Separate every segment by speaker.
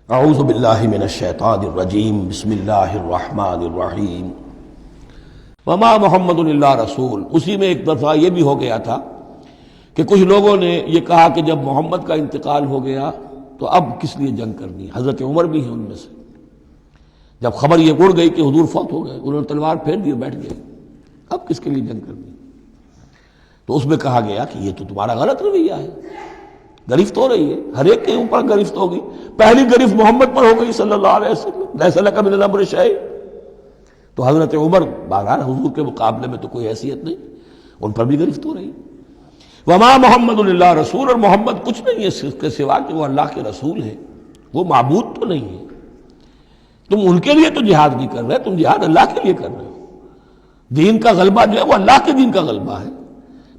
Speaker 1: اعوذ باللہ من الشیطان الرجیم بسم اللہ الرحمن الرحیم وما محمد الا رسول۔ اسی میں ایک دفعہ یہ بھی ہو گیا تھا کہ کچھ لوگوں نے یہ کہا کہ جب محمد کا انتقال ہو گیا تو اب کس لیے جنگ کرنی۔ حضرت عمر بھی ہیں ان میں سے، جب خبر یہ اڑ گئی کہ حضور فوت ہو گئے، انہوں نے تلوار پھیر دی اور بیٹھ گئے، اب کس کے لیے جنگ کرنی۔ تو اس میں کہا گیا کہ یہ تو تمہارا غلط رویہ ہے، گرفت ہو رہی ہے، ہر ایک کے اوپر گرفت ہوگی، پہلی گرفت محمد پر ہو گئی صلی اللہ علیہ وسلم، لیس لک من الامر شیء۔ تو حضرت عمر بہرحال حضور کے مقابلے میں تو کوئی حیثیت نہیں، ان پر بھی گرفت ہو رہی۔ وما محمد الا رسول، اور محمد کچھ نہیں ہے اس کے سوا کہ وہ اللہ کے رسول ہیں، وہ معبود تو نہیں ہے۔ تم ان کے لیے تو جہاد نہیں کر رہے، تم جہاد اللہ کے لیے کر رہے ہو۔ دین کا غلبہ جو ہے وہ اللہ کے دین کا غلبہ ہے۔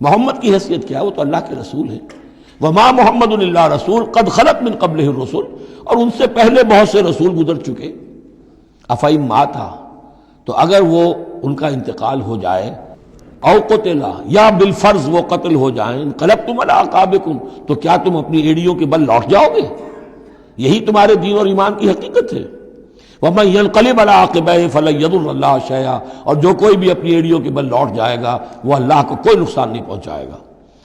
Speaker 1: محمد کی حیثیت کیا ہے؟ وہ تو اللہ کے رسول ہیں۔ وما محمد الا رسول قد خلت من قبلہ الرسل، اور ان سے پہلے بہت سے رسول گزر چکے۔ افئن مات، تو اگر وہ ان کا انتقال ہو جائے، او قتلا، یا بالفرض وہ قتل ہو جائیں، انقلبتم علی اعقابکم، تو کیا تم اپنی ایڑیوں کے بل لوٹ جاؤ گے؟ یہی تمہارے دین اور ایمان کی حقیقت ہے۔ ومن ينقلب على عقبیہ فلن يضر اللہ شیئا، اور جو کوئی بھی اپنی ایڑیوں کے بل لوٹ جائے گا وہ اللہ کو کوئی نقصان نہیں پہنچائے گا۔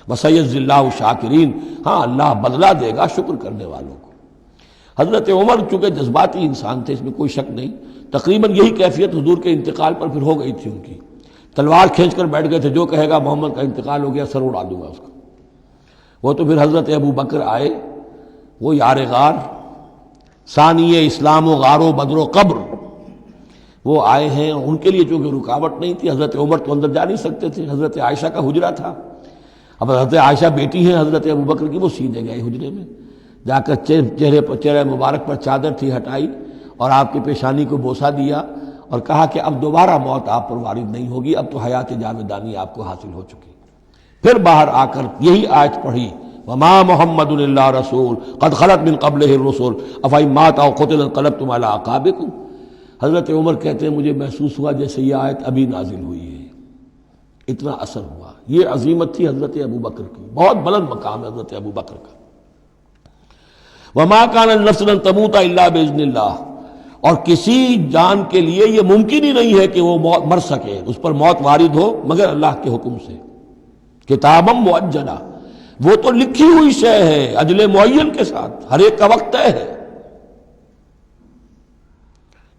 Speaker 1: وسيجزي الله الشاکرین، ہاں اللہ بدلہ دے گا شکر کرنے والوں کو۔ حضرت عمر چونکہ جذباتی انسان تھے، اس میں کوئی شک نہیں، تقریباً یہی کیفیت حضور کے انتقال پر پھر ہو گئی تھی ان کی۔ تلوار کھینچ کر بیٹھ گئے تھے، جو کہے گا محمد کا انتقال ہو گیا سر اڑا دوں گا اس کا۔ وہ تو پھر حضرت ابو بکر آئے، وہ یار غار، ثانی اسلام و غار و بدر و قبر، وہ آئے ہیں۔ ان کے لیے چونکہ رکاوٹ نہیں تھی، حضرت عمر تو اندر جا نہیں سکتے تھے، حضرت عائشہ کا حجرہ تھا۔ اب حضرت عائشہ بیٹی ہیں حضرت ابو بکر کی، وہ سیدھے گئے حجرے میں، جا کر چہرے مبارک پر چادر تھی ہٹائی اور آپ کی پیشانی کو بوسہ دیا اور کہا کہ اب دوبارہ موت آپ پر وارد نہیں ہوگی، اب تو حیات جاویدانی آپ کو حاصل ہو چکی۔ پھر باہر آ کر یہی آیت پڑھی، وما محمد الا رسول قد خلت من قبلہ الرسل افئن مات او قتل انقلبتم علی اعقابکم۔ حضرت عمر کہتے ہیں مجھے محسوس ہوا جیسے یہ آیت ابھی نازل ہوئی ہے، اتنا اثر ہوا۔ یہ عظیمت تھی حضرت ابو بکر کی، بہت بلند مقام ہے حضرت ابو بکر کا۔ وما کان لنفس ان تموت الا باذن اللہ، اور کسی جان کے لیے یہ ممکن ہی نہیں ہے کہ وہ مر سکے، اس پر موت وارد ہو مگر اللہ کے حکم سے۔ کتابا مؤجلا، وہ تو لکھی ہوئی شے ہے اجل معین کے ساتھ، ہر ایک کا وقت طے ہے۔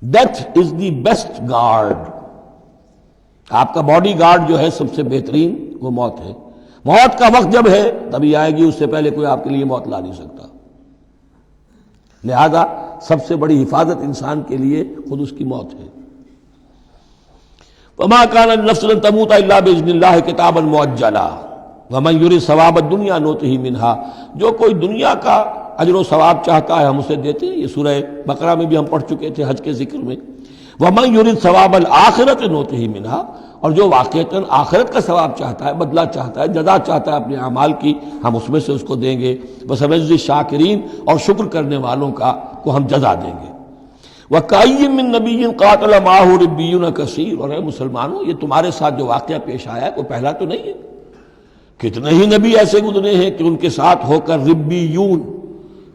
Speaker 1: Death is the best guard, آپ کا باڈی گارڈ جو ہے سب سے بہترین وہ موت ہے۔ موت کا وقت جب ہے تبھی آئے گی، اس سے پہلے کوئی آپ کے لیے موت لا نہیں سکتا۔ لہذا سب سے بڑی حفاظت انسان کے لیے خود اس کی موت ہے۔ وما كان لنفس ان تموت الا باذن اللہ کتابا مؤجلا ومن يرد ثواب الدنيا نؤته منها، جو کوئی دنیا کا اجر و ثواب چاہتا ہے ہم اسے دیتے ہیں۔ یہ سورہ بقرہ میں بھی ہم پڑھ چکے تھے حج کے ذکر میں۔ ومن يرد ثواب الآخرة نؤته منها، اور جو واقعتاً آخرت کا ثواب چاہتا ہے، بدلہ چاہتا ہے، جزا چاہتا ہے اپنے اعمال کی، ہم اس میں سے اس کو دیں گے۔ وسنجزی الشاکرین، اور شکر کرنے والوں کو ہم جزا دیں گے۔ وَكَأَيٍّ مِّن نَّبِيٍّ قَاتَلَ مَعَهُ رِبِّيُّونَ كَثِيرٌ، اور اے مسلمانوں یہ تمہارے ساتھ جو واقعہ پیش آیا ہے کوئی پہلا تو نہیں ہے۔ کتنے ہی نبی ایسے گزرے ہیں کہ ان کے ساتھ ہو کر ربیون،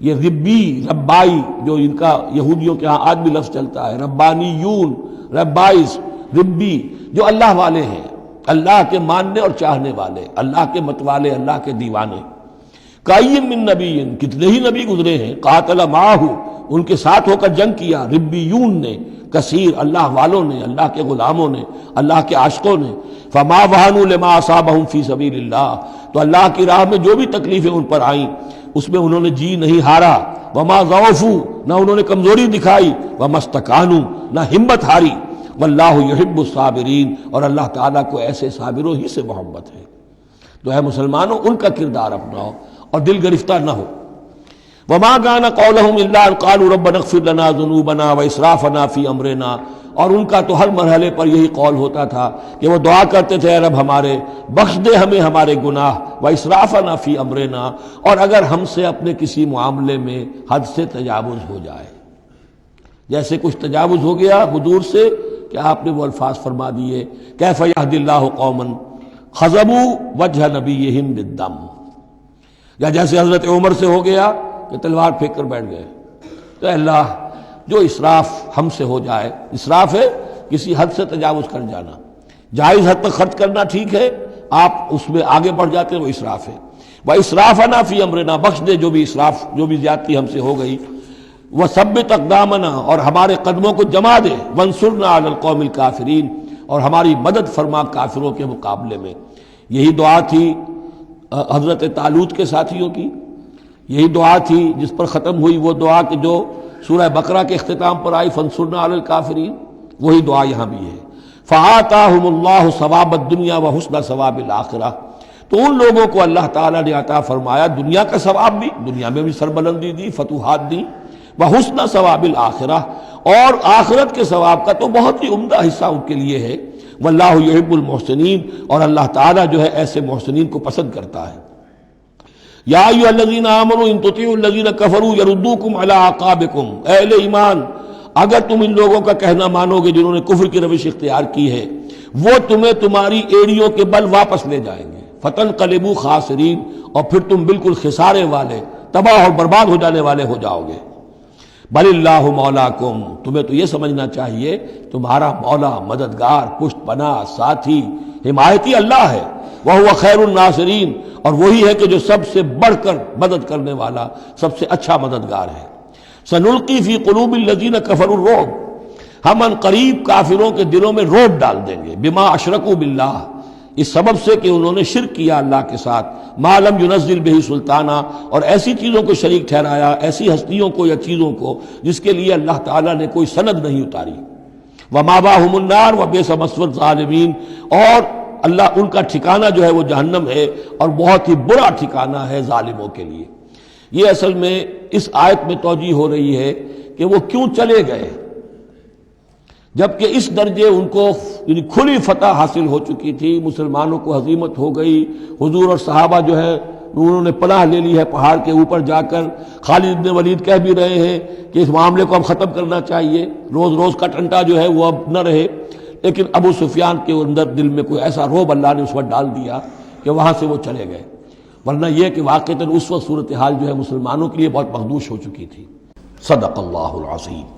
Speaker 1: یہ ربی ربائی جو ان کا یہودیوں کے ہاں آج بھی لفظ چلتا ہے، ربانیون، ربائز، ربی، جو اللہ والے ہیں، اللہ کے ماننے اور چاہنے والے، اللہ کے متوالے، اللہ کے دیوانے۔ کائین من نبی، کتنے ہی نبی گزرے ہیں، قاتل معاہو، ان کے ساتھ ہو کر جنگ کیا، ربیون نے، کثیر، اللہ والوں نے، اللہ کے غلاموں نے، اللہ کے عاشقوں نے۔ فما وہنوا لما اصابہم فی سبیل اللہ، تو اللہ کی راہ میں جو بھی تکلیفیں ان پر آئیں اس میں انہوں نے جی نہیں ہارا۔ وما ضعفوا، نہ انہوں نے کمزوری دکھائی۔ وما استکانوا، نہ ہمت ہاری۔ واللہ یحب الصابرین، اور اللہ تعالیٰ کو ایسے صابروں ہی سے محبت ہے۔ تو اے مسلمانوں ان کا کردار اپناؤ اور دل گرفتہ نہ ہو۔ وما كان قولهم الا ان قالوا ربنا اغفر لنا ذنوبنا واسرافنا في امرنا، اور ان کا تو ہر مرحلے پر یہی قول ہوتا تھا کہ وہ دعا کرتے تھے اے رب ہمارے بخش دے ہمیں ہمارے گناہ، واسرافنا في امرنا، اور اگر ہم سے اپنے کسی معاملے میں حد سے تجاوز ہو جائے، جیسے کچھ تجاوز ہو گیا حضور سے کہ آپ نے وہ الفاظ فرما دیے کیف یہدی اللہ قوما خضبوا وجہ نبیہم بالدم، یا جیسے حضرت عمر سے ہو گیا کہ تلوار پھینک کر بیٹھ گئے، تو اللہ جو اسراف ہم سے ہو جائے، اسراف ہے کسی حد سے تجاوز کر جانا، جائز حد تک خرچ کرنا ٹھیک ہے، آپ اس میں آگے بڑھ جاتے ہیں وہ اسراف ہے۔ وَإِسْرَافَنَا فِي أَمْرِنَا، بخش دے جو بھی اسراف، جو بھی زیادتی ہم سے ہو گئی۔ وَثَبِّتْ أَقْدَامَنَا، اور ہمارے قدموں کو جما دے۔ وَانصُرْنَا عَلَى الْقَوْمِ الْكَافِرِينَ، اور ہماری مدد فرما کافروں کے مقابلے میں۔ یہی دعا تھی حضرت طالوت کے ساتھیوں کی، یہی دعا تھی جس پر ختم ہوئی وہ دعا کہ جو سورہ بقرہ کے اختتام پر آئی، فَانصُرْنَا عَلَى الْكَافِرِينَ، وہی دعا یہاں بھی ہے۔ فَآتَاهُمُ اللَّهُ ثَوَابَ الدُّنْيَا وَحُسْنَ ثَوَابِ الْآخِرَةِ، تو ان لوگوں کو اللہ تعالیٰ نے عطا فرمایا دنیا کا ثواب بھی، دنیا میں بھی سربلندی دی، فتوحات دی، وحسن ثواب الآخرہ، اور آخرت کے ثواب کا تو بہت ہی عمدہ حصہ ان کے لیے ہے۔ واللہ یحب المحسنین، اور اللہ تعالیٰ جو ہے ایسے محسنین کو پسند کرتا ہے۔ یا ایھا الذین آمنوا ان تطیعوا الذین کفروا یردوکم علی اعقابکم، اے اہل ایمان اگر تم ان لوگوں کا کہنا مانو گے جنہوں نے کفر کی روش اختیار کی ہے، وہ تمہیں تمہاری ایڑیوں کے بل واپس لے جائیں گے، فتنقلبوا خاسرین، اور پھر تم بالکل خسارے والے، تباہ اور برباد ہو جانے والے ہو جاؤ گے۔ بل اللہ مولاکم، تمہیں تو یہ سمجھنا چاہیے تمہارا مولا، مددگار، پشت پناہ، ساتھی، حمایتی اللہ ہے۔ وہو خیر الناصرین، اور وہی ہے کہ جو سب سے بڑھ کر مدد کرنے والا، سب سے اچھا مددگار ہے۔ سنلقی فی قلوب الذین کفروا الرعب، ہم ان قریب کافروں کے دلوں میں رعب ڈال دیں گے، بما اشرکوا باللہ، اس سبب سے کہ انہوں نے شرک کیا اللہ کے ساتھ، ما لم ینزل بہ سلطانہ، اور ایسی چیزوں کو شریک ٹھہرایا، ایسی ہستیوں کو یا چیزوں کو جس کے لیے اللہ تعالیٰ نے کوئی سند نہیں اتاری۔ ومأواہم النار وبئس مثوی الظالمین، اور اللہ ان کا ٹھکانہ جو ہے وہ جہنم ہے، اور بہت ہی برا ٹھکانہ ہے ظالموں کے لیے۔ یہ اصل میں اس آیت میں توجیہ ہو رہی ہے کہ وہ کیوں چلے گئے، جبکہ اس درجے ان کو یعنی کھلی فتح حاصل ہو چکی تھی، مسلمانوں کو ہزیمت ہو گئی، حضور اور صحابہ جو ہے انہوں نے پناہ لے لی ہے پہاڑ کے اوپر جا کر۔ خالد بن ولید کہہ بھی رہے ہیں کہ اس معاملے کو اب ختم کرنا چاہیے، روز روز کا ٹنٹا جو ہے وہ اب نہ رہے، لیکن ابو سفیان کے اندر دل میں کوئی ایسا رعب اللہ نے اس وقت ڈال دیا کہ وہاں سے وہ چلے گئے، ورنہ یہ کہ واقعتاً اس وقت صورتحال جو ہے مسلمانوں کے لیے بہت مخدوش ہو چکی تھی۔ صدق اللہ العظیم۔